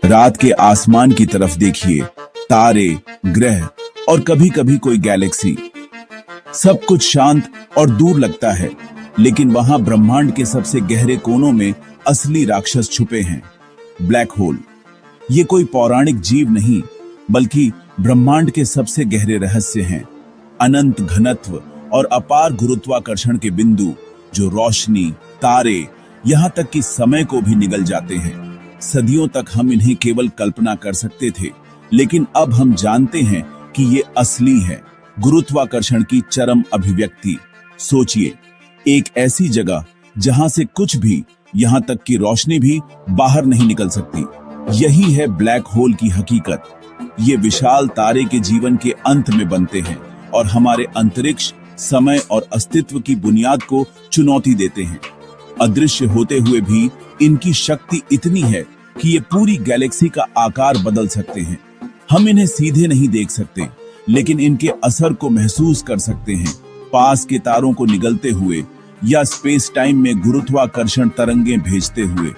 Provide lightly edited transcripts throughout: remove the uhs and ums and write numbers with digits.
रात के आसमान की तरफ देखिए, तारे, ग्रह और कभी कभी कोई गैलेक्सी। सब कुछ शांत और दूर लगता है, लेकिन वहां ब्रह्मांड के सबसे गहरे कोनों में असली राक्षस छुपे हैं, ब्लैक होल। ये कोई पौराणिक जीव नहीं, बल्कि ब्रह्मांड के सबसे गहरे रहस्य हैं। अनंत घनत्व और अपार गुरुत्वाकर्षण के बिंदु जो रोशनी, तारे, यहाँ तक कि समय को भी निगल जाते हैं। सदियों तक हम इन्हें केवल कल्पना कर सकते थे, लेकिन अब हम जानते हैं कि ये असली है, गुरुत्वाकर्षण की चरम अभिव्यक्ति। सोचिए, एक ऐसी जगह जहां से कुछ भी, यहां तक कि रोशनी भी बाहर नहीं निकल सकती। यही है ब्लैक होल की हकीकत। ये विशाल तारे के जीवन के अंत में बनते हैं और हमारे अंतरिक्ष, समय और अस्तित्व की बुनियाद को चुनौती देते हैं। अदृश्य होते हुए भी इनकी शक्ति इतनी है कि ये पूरी गैलेक्सी का आकार बदल सकते हैं। हम इन्हें सीधे नहीं देख सकते, लेकिन इनके असर को महसूस कर सकते हैं, पास के तारों को निगलते हुए या स्पेस टाइम में गुरुत्वाकर्षण तरंगें भेजते हुए।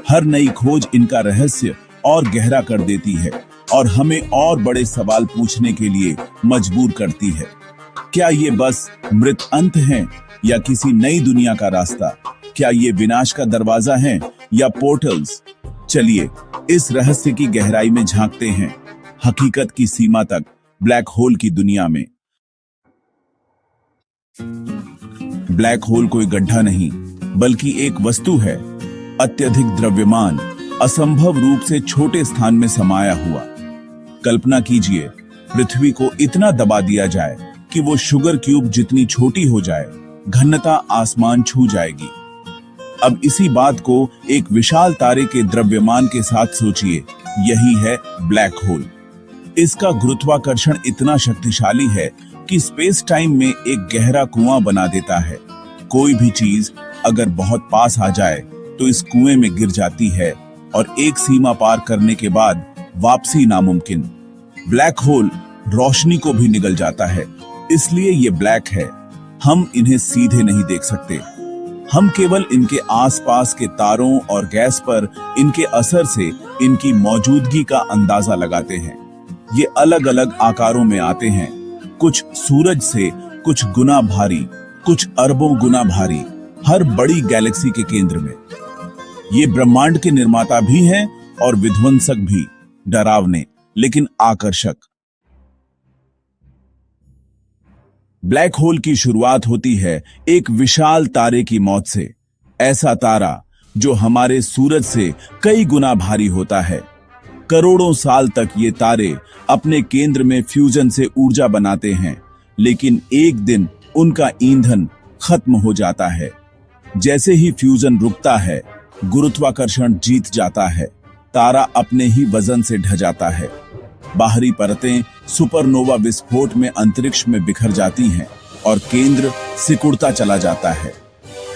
हर नई खोज इनका रहस्य और गहरा कर देती है और हमें और बड़े सवाल पूछने के लिए मजबूर करती है। क्या ये बस मृत अंत हैं या किसी नई दुनिया का रास्ता? क्या ये विनाश का दरवाजा है या पोर्टल्स? चलिए इस रहस्य की गहराई में झांकते हैं, हकीकत की सीमा तक, ब्लैक होल की दुनिया में। ब्लैक होल कोई गड्ढा नहीं, बल्कि एक वस्तु है, अत्यधिक द्रव्यमान, असंभव रूप से छोटे स्थान में समाया हुआ। कल्पना कीजिए, पृथ्वी को इतना दबा दिया जाए कि वो शुगर क्यूब जितनी छोटी हो जाए, घनता आसमान छू जाएगी। अब इसी बात को एक विशाल तारे के द्रव्यमान के साथ सोचिए, यही है ब्लैक होल। इसका गुरुत्वाकर्षण इतना शक्तिशाली है कि स्पेस टाइम में एक गहरा कुआं बना देता है। कोई भी चीज अगर बहुत पास आ जाए तो इस कुएं में गिर जाती है और एक सीमा पार करने के बाद वापसी नामुमकिन। ब्लैक होल रोशनी को भी निगल जाता है, इसलिए ये ब्लैक है। हम इन्हें सीधे नहीं देख सकते, हम केवल इनके आसपास के तारों और गैस पर इनके असर से इनकी मौजूदगी का अंदाजा लगाते हैं। ये अलग अलग आकारों में आते हैं, कुछ सूरज से कुछ गुना भारी, कुछ अरबों गुना भारी, हर बड़ी गैलेक्सी के केंद्र में। ये ब्रह्मांड के निर्माता भी हैं और विध्वंसक भी, डरावने लेकिन आकर्षक। ब्लैक होल की शुरुआत होती है एक विशाल तारे की मौत से। ऐसा तारा जो हमारे सूरज से कई गुना भारी होता है। करोड़ों साल तक ये तारे अपने केंद्र में फ्यूजन से ऊर्जा बनाते हैं, लेकिन एक दिन उनका ईंधन खत्म हो जाता है। जैसे ही फ्यूजन रुकता है, गुरुत्वाकर्षण जीत जाता है, तारा अपने ही वजन से ढह जाता है। बाहरी परतें सुपरनोवा विस्फोट में अंतरिक्ष में बिखर जाती हैं और केंद्र सिकुड़ता चला जाता है।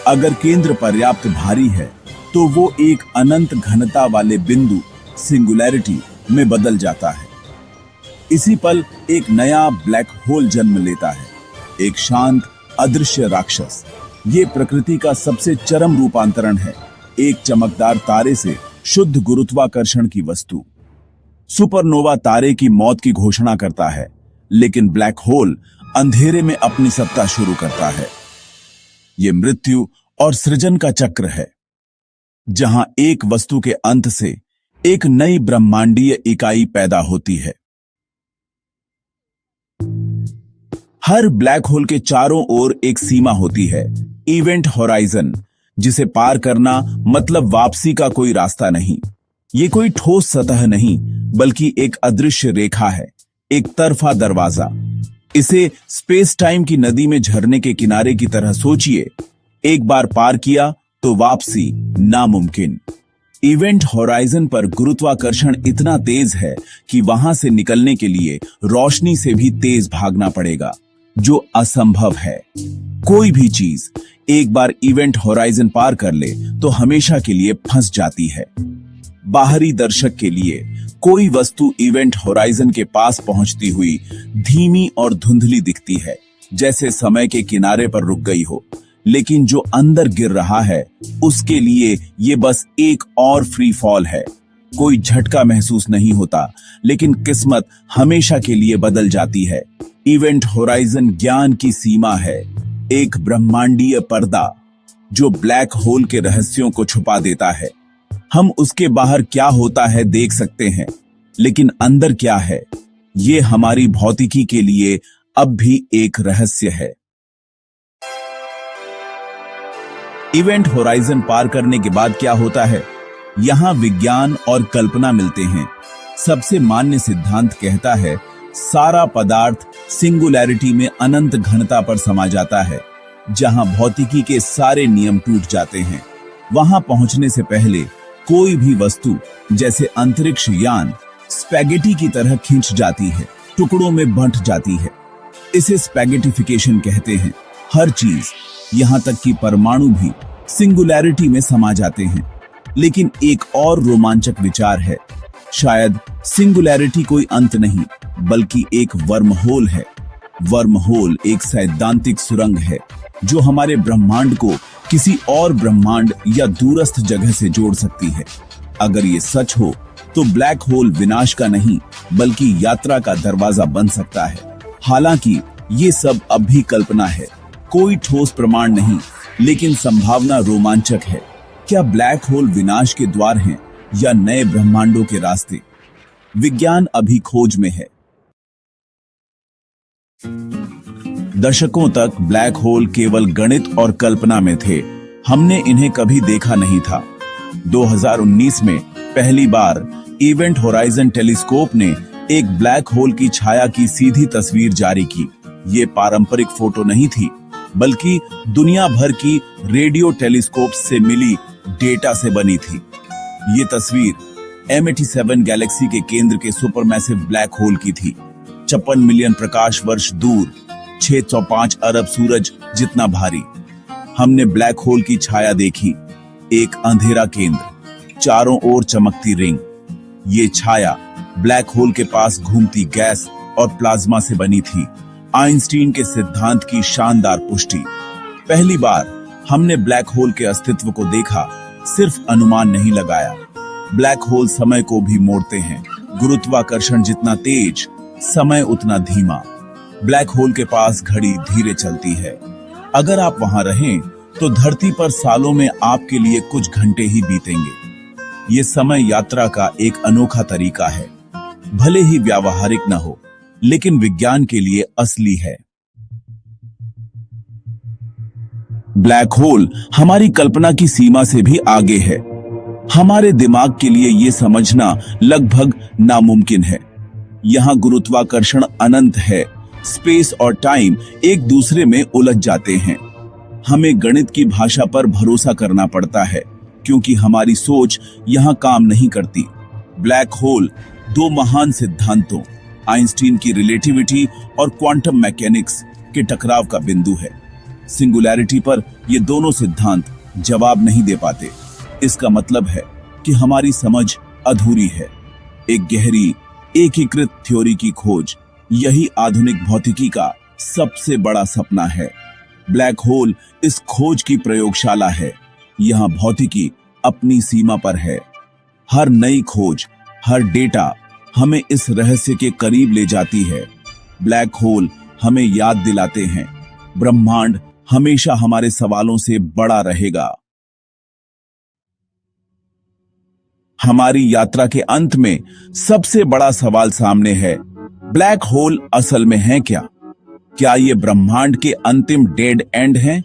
अगर केंद्र पर्याप्त भारी है तो वो एक अनंत घनता वाले बिंदु, सिंगुलैरिटी में बदल जाता है। इसी पल एक नया ब्लैक होल जन्म लेता है, एक शांत अदृश्य राक्षस। ये प्रकृति का सबसे चरम रूपांतरण है, एक चमकदार तारे से शुद्ध गुरुत्वाकर्षण की वस्तु। सुपरनोवा तारे की मौत की घोषणा करता है, लेकिन ब्लैक होल अंधेरे में अपनी सत्ता शुरू करता है। ये मृत्यु और सृजन का चक्र है, जहां एक वस्तु के अंत से एक नई ब्रह्मांडीय इकाई पैदा होती है। हर ब्लैक होल के चारों ओर एक सीमा होती है, इवेंट होराइजन, जिसे पार करना मतलब वापसी का कोई रास्ता नहीं। ये कोई ठोस सतह नहीं, बल्कि एक अदृश्य रेखा है, एक तरफा दरवाजा। इसे स्पेस टाइम की नदी में झरने के किनारे की तरह सोचिए। एक बार पार किया तो वापसी नामुमकिन। इवेंट होराइजन पर गुरुत्वाकर्षण इतना तेज है कि वहां से निकलने के लिए रोशनी से भी तेज भागना पड़ेगा, जो असंभव है। कोई भी चीज एक बार इवेंट होराइजन पार कर ले तो हमेशा के लिए फंस जाती है। बाहरी दर्शक के लिए कोई वस्तु इवेंट होराइजन के पास पहुंचती हुई धीमी और धुंधली दिखती है, जैसे समय के किनारे पर रुक गई हो। लेकिन जो अंदर गिर रहा है उसके लिए ये बस एक और फ्री फॉल है। कोई झटका महसूस नहीं होता, लेकिन किस्मत हमेशा के लिए बदल जाती है। इवेंट होराइजन ज्ञान की सीमा है, एक ब्रह्मांडीय पर्दा जो ब्लैक होल के रहस्यों को छुपा देता है। हम उसके बाहर क्या होता है देख सकते हैं, लेकिन अंदर क्या है, ये हमारी भौतिकी के लिए अब भी एक रहस्य है। इवेंट होराइजन पार करने के बाद क्या होता है? यहां विज्ञान और कल्पना मिलते हैं। सबसे मान्य सिद्धांत कहता है सारा पदार्थ सिंगुलैरिटी में अनंत घनता पर समा जाता है। जहां भौतिकी के सारे नियम टूट जाते हैं, वहां पहुंचने से पहले कोई भी वस्तु जैसे अंतरिक्ष यान स्पैगेटी की तरह खींच जाती है, टुकड़ों में बंट जाती है। इसे स्पैगेटिफिकेशन कहते हैं। हर चीज, यहां तक कि परमाणु भी सिंगुलैरिटी में समा जाते हैं। लेकिन एक और रोमांचक विचार है, शायद सिंगुलैरिटी कोई अंत नहीं, बल्कि एक वर्महोल है। वर्महोल एक सैद्धांतिक सुरंग है जो हमारे ब्रह्मांड को किसी और ब्रह्मांड या दूरस्थ जगह से जोड़ सकती है। अगर ये सच हो तो ब्लैक होल विनाश का नहीं, बल्कि यात्रा का दरवाजा बन सकता है। हालांकि ये सब अब भी कल्पना है, कोई ठोस प्रमाण नहीं, लेकिन संभावना रोमांचक है। क्या ब्लैक होल विनाश के द्वार हैं या नए ब्रह्मांडों के रास्ते? विज्ञान अभी खोज में है। दशकों तक ब्लैक होल केवल गणित और कल्पना में थे। हमने इन्हें कभी देखा नहीं था। 2019 में पहली बार इवेंट होराइजन टेलीस्कोप ने एक ब्लैक होल की छाया की सीधी तस्वीर जारी की। ये पारंपरिक फोटो नहीं थी, बल्कि दुनिया भर की रेडियो टेलीस्कोप से मिली डेटा से बनी थी। ये तस्वीर M87 गैलेक्सी के केंद्र के सुपरमैसिव ब्लैक होल की थी। 56 मिलियन प्रकाश वर्ष दूर, 605 अरब सूरज जितना भारी। हमने ब्लैक होल की छाया देखी, एक अंधेरा केंद्र, चारों ओर चमकती रिंग। ये छाया ब्लैक होल के पास घूमती गैस और प्लाज्मा से बनी थी। आइंस्टीन के सिद्धांत की शानदार पुष्टि। पहली बार हमने ब्लैक होल के अस्तित्व को देखा, सिर्फ अनुमान नहीं लगाया। ब्लैक होल समय को भी मोड़ते हैं। गुरुत्वाकर्षण जितना तेज, समय उतना धीमा। ब्लैक होल के पास घड़ी धीरे चलती है। अगर आप वहां रहें तो धरती पर सालों में आपके लिए कुछ घंटे ही बीतेंगे। ये समय यात्रा का एक अनोखा तरीका है, भले ही व्यावहारिक न हो, लेकिन विज्ञान के लिए असली है। ब्लैक होल हमारी कल्पना की सीमा से भी आगे है। हमारे दिमाग के लिए यह समझना लगभग नामुमकिन है। यहां गुरुत्वाकर्षण अनंत है, स्पेस और टाइम एक दूसरे में उलझ जाते हैं। हमें गणित की भाषा पर भरोसा करना पड़ता है, क्योंकि हमारी सोच यहां काम नहीं करती। ब्लैक होल दो महान सिद्धांतों, आइंस्टीन की रिलेटिविटी और क्वांटम मैकेनिक्स के टकराव का बिंदु है। सिंगुलैरिटी पर ये दोनों सिद्धांत जवाब नहीं दे पाते। इसका मतलब है कि हमारी समझ अधूरी है। एक गहरी, एकीकृत थ्योरी की खोज, यही आधुनिक भौतिकी का सबसे बड़ा सपना है। ब्लैक होल इस खोज की प्रयोगशाला है। यहां भौतिकी अपनी सीमा पर है। हर नई खोज, हर डेटा हमें इस रहस्य के करीब ले जाती है। ब्लैक होल हमें याद दिलाते हैं, ब्रह्मांड हमेशा हमारे सवालों से बड़ा रहेगा। हमारी यात्रा के अंत में सबसे बड़ा सवाल सामने है, ब्लैक होल असल में है क्या? क्या ये ब्रह्मांड के अंतिम डेड एंड हैं,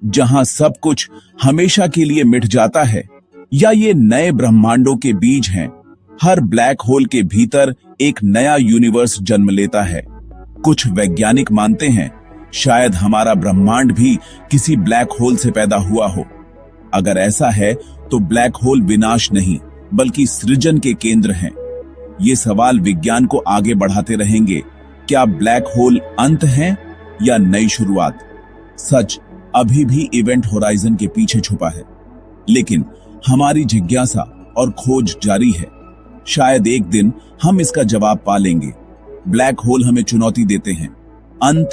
जहां सब कुछ हमेशा के लिए मिट जाता है, या ये नए ब्रह्मांडों के बीज हैं? हर ब्लैक होल के भीतर एक नया यूनिवर्स जन्म लेता है। कुछ वैज्ञानिक मानते हैं शायद हमारा ब्रह्मांड भी किसी ब्लैक होल से पैदा हुआ हो। अगर ऐसा है तो ब्लैक होल विनाश नहीं, बल्कि सृजन के केंद्र हैं। ये सवाल विज्ञान को आगे बढ़ाते रहेंगे। क्या ब्लैक होल अंत है या नई शुरुआत? सच अभी भी इवेंट होराइजन के पीछे छुपा है, लेकिन हमारी जिज्ञासा और खोज जारी है। शायद एक दिन हम इसका जवाब पा लेंगे। ब्लैक होल हमें चुनौती देते हैं। अंत